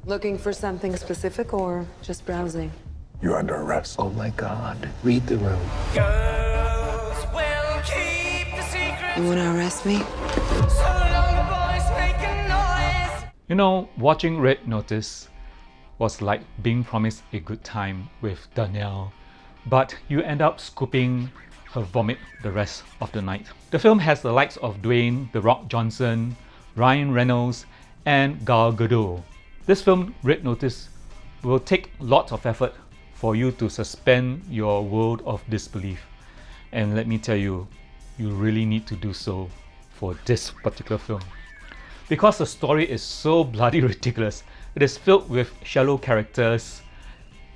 Looking for something specific or just browsing? You're under arrest. Oh my God, read the room. Girls will keep the secret. You wanna arrest me? So long the boys making noise. You know, watching Red Notice was like being promised a good time with Danielle, but you end up scooping her vomit the rest of the night. The film has the likes of Dwayne "The Rock" Johnson, Ryan Reynolds, and Gal Gadot. This film, Red Notice, will take lots of effort for you to suspend your world of disbelief. And let me tell you, you really need to do so for this particular film. Because the story is so bloody ridiculous, it is filled with shallow characters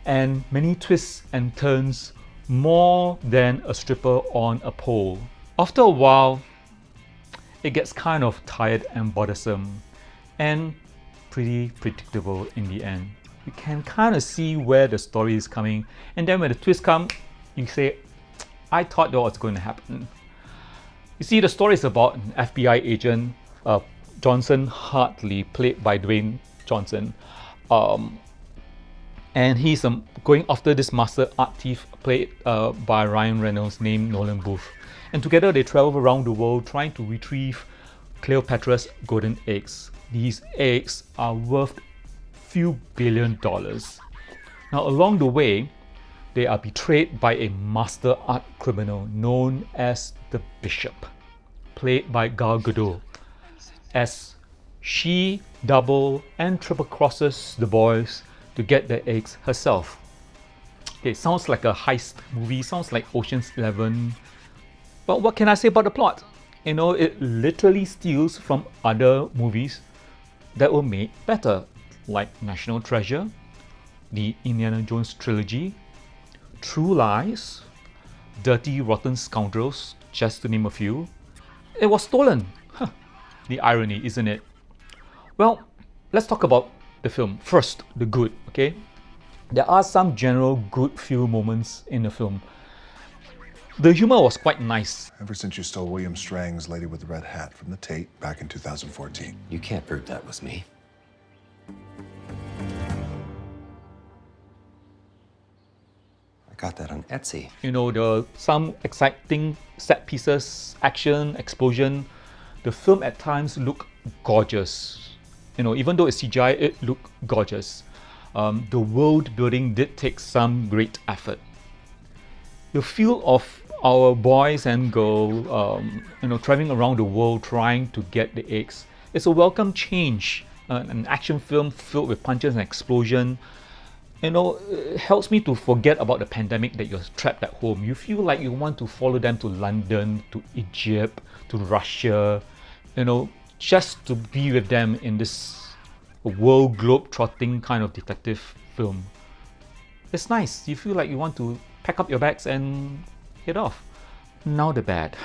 and many twists and turns, more than a stripper on a pole. After a while, it gets kind of tired and bothersome and pretty predictable in the end. You can kind of see where the story is coming, and then when the twist comes, you say, I thought that was going to happen. You see, the story is about an FBI agent, Johnson Hartley, played by Dwayne Johnson, and he's going after this master art thief played by Ryan Reynolds named Nolan Booth. And together they travel around the world trying to retrieve Cleopatra's golden eggs. These eggs are worth few $billion. Now along the way, they are betrayed by a master art criminal known as the Bishop, played by Gal Gadot, as she double and triple crosses the boys to get the eggs herself. Okay, sounds like a heist movie, sounds like Ocean's 11. But what can I say about the plot? You know, it literally steals from other movies that were made better, like National Treasure, the Indiana Jones trilogy, True Lies, Dirty Rotten Scoundrels, just to name a few. It was stolen. Huh. The irony, isn't it? Well, let's talk about the film. First, the good, okay? There are some general good few moments in the film. The humor was quite nice. Ever since you stole William Strang's Lady with the Red Hat from the Tate back in 2014. You can't prove that was me. I got that on Etsy. You know, there are some exciting set pieces, action, explosion. The film at times looked gorgeous. You know, even though it's CGI, it looked gorgeous. The world building did take some great effort. The feel of our boys and girls, traveling around the world trying to get the eggs, it's a welcome change. An action film filled with punches and explosion. You know, it helps me to forget about the pandemic that you're trapped at home. You feel like you want to follow them to London, to Egypt, to Russia, you know, just to be with them in this world globe-trotting kind of detective film. It's nice. You feel like you want to pack up your bags and head off. Now the bad.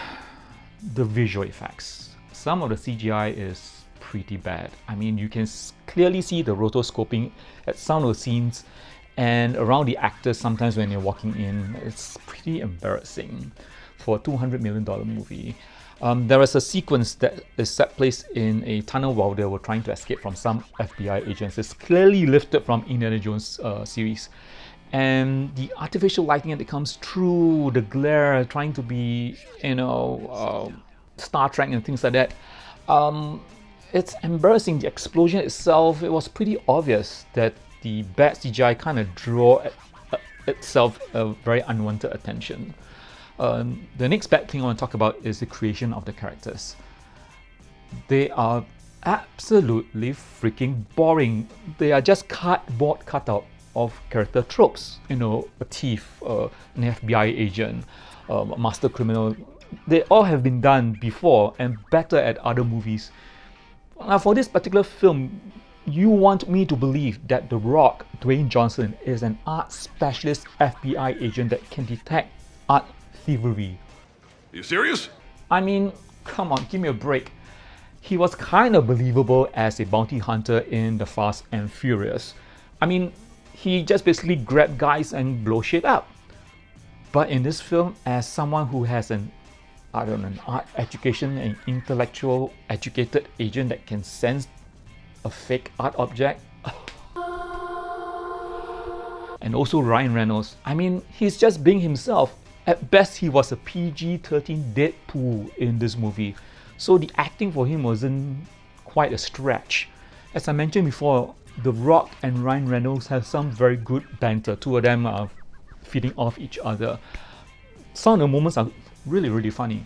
The visual effects. Some of the CGI is pretty bad. I mean, you can clearly see the rotoscoping at some of the scenes and around the actors sometimes when they're walking in. It's pretty embarrassing for a $200 million movie. There is a sequence that is set place in a tunnel while they were trying to escape from some FBI agents. It's clearly lifted from Indiana Jones series. And the artificial lighting that comes through, the glare, trying to be, Star Trek and things like that. It's embarrassing. The explosion itself, it was pretty obvious that the bad CGI kind of drew itself a very unwanted attention. The next bad thing I want to talk about is the creation of the characters. They are absolutely freaking boring. They are just cardboard cutout of character tropes. You know, a thief, an FBI agent, a master criminal. They all have been done before and better at other movies. Now, for this particular film, you want me to believe that The Rock, Dwayne Johnson, is an art specialist FBI agent that can detect art thievery. Are you serious? I mean, come on, give me a break. He was kind of believable as a bounty hunter in The Fast and Furious. I mean, he just basically grabbed guys and blow shit up. But in this film, as someone who has an art education, an intellectual educated agent that can sense a fake art object, And also Ryan Reynolds. I mean, he's just being himself. At best, he was a PG-13 Deadpool in this movie. So the acting for him wasn't quite a stretch. As I mentioned before, The Rock and Ryan Reynolds have some very good banter. Two of them are feeding off each other. Some of the moments are really, really funny.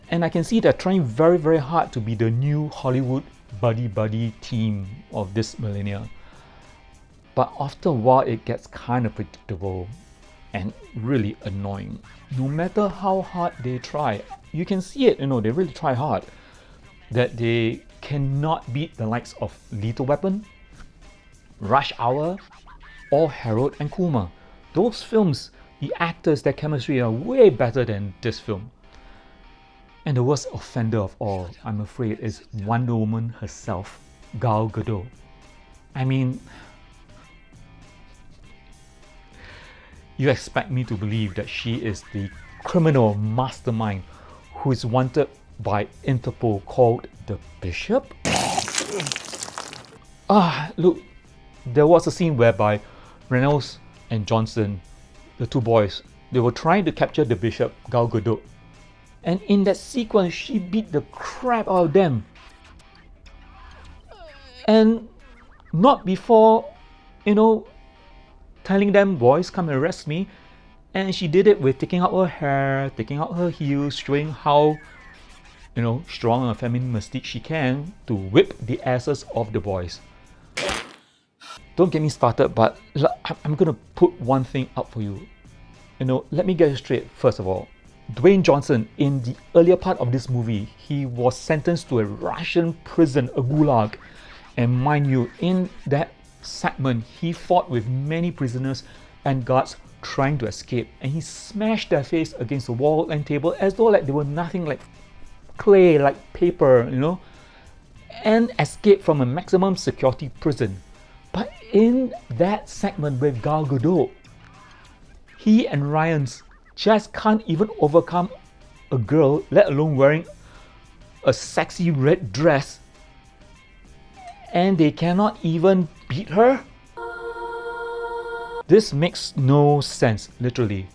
And I can see they're trying very, very hard to be the new Hollywood buddy-buddy team of this millennia. But after a while, it gets kind of predictable and really annoying. No matter how hard they try, you can see it, they really try hard, that they cannot beat the likes of Lethal Weapon, Rush Hour, or Harold and Kumar. Those films, the actors, their chemistry are way better than this film. And the worst offender of all, I'm afraid, is Wonder Woman herself, Gal Gadot. I mean, you expect me to believe that she is the criminal mastermind who is wanted by Interpol called the Bishop? Look, there was a scene whereby Reynolds and Johnson, the two boys, they were trying to capture the Bishop, Gal Gadot. And in that sequence, she beat the crap out of them. And not before, telling them, boys, come and arrest me. And she did it with taking out her hair, taking out her heels, showing how, strong and feminine mystique she can to whip the asses of the boys. Don't get me started, but I'm gonna put one thing up for you. Let me get it straight first of all. Dwayne Johnson, in the earlier part of this movie, he was sentenced to a Russian prison, a gulag. And mind you, in that segment, he fought with many prisoners and guards trying to escape, and he smashed their face against the wall and table as though they were nothing, like clay, like paper, and escaped from a maximum security prison. But in that segment with Gal Gadot, he and Ryan's just can't even overcome a girl, let alone wearing a sexy red dress, and they cannot even beat her? This makes no sense, literally.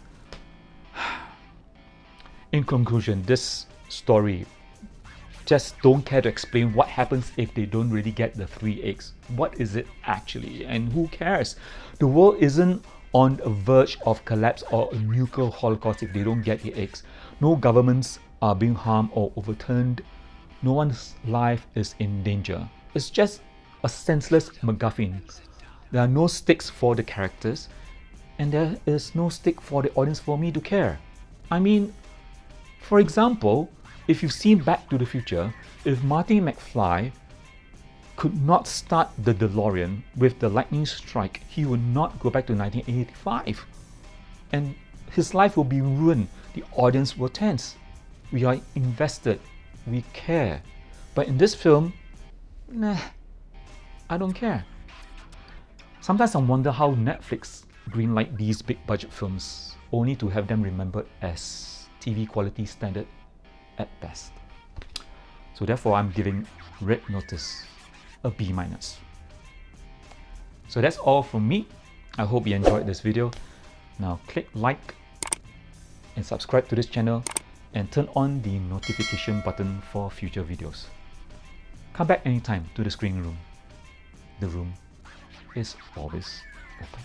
In conclusion, this story just don't care to explain what happens if they don't really get the 3 eggs. What is it actually? And who cares? The world isn't on the verge of collapse or a nuclear holocaust if they don't get the eggs. No governments are being harmed or overturned. No one's life is in danger. It's just a senseless MacGuffin. There are no stakes for the characters, and there is no stake for the audience for me to care. I mean, for example, if you've seen Back to the Future, if Marty McFly could not start the DeLorean with the lightning strike, he would not go back to 1985. And his life will be ruined. The audience will tense. We are invested. We care. But in this film, nah, I don't care. Sometimes I wonder how Netflix greenlight these big budget films only to have them remembered as TV quality standard at best. So therefore, I'm giving Red Notice a B-. So that's all from me. I hope you enjoyed this video. Now click like and subscribe to this channel and turn on the notification button for future videos. Come back anytime to the screening room. The room is always open.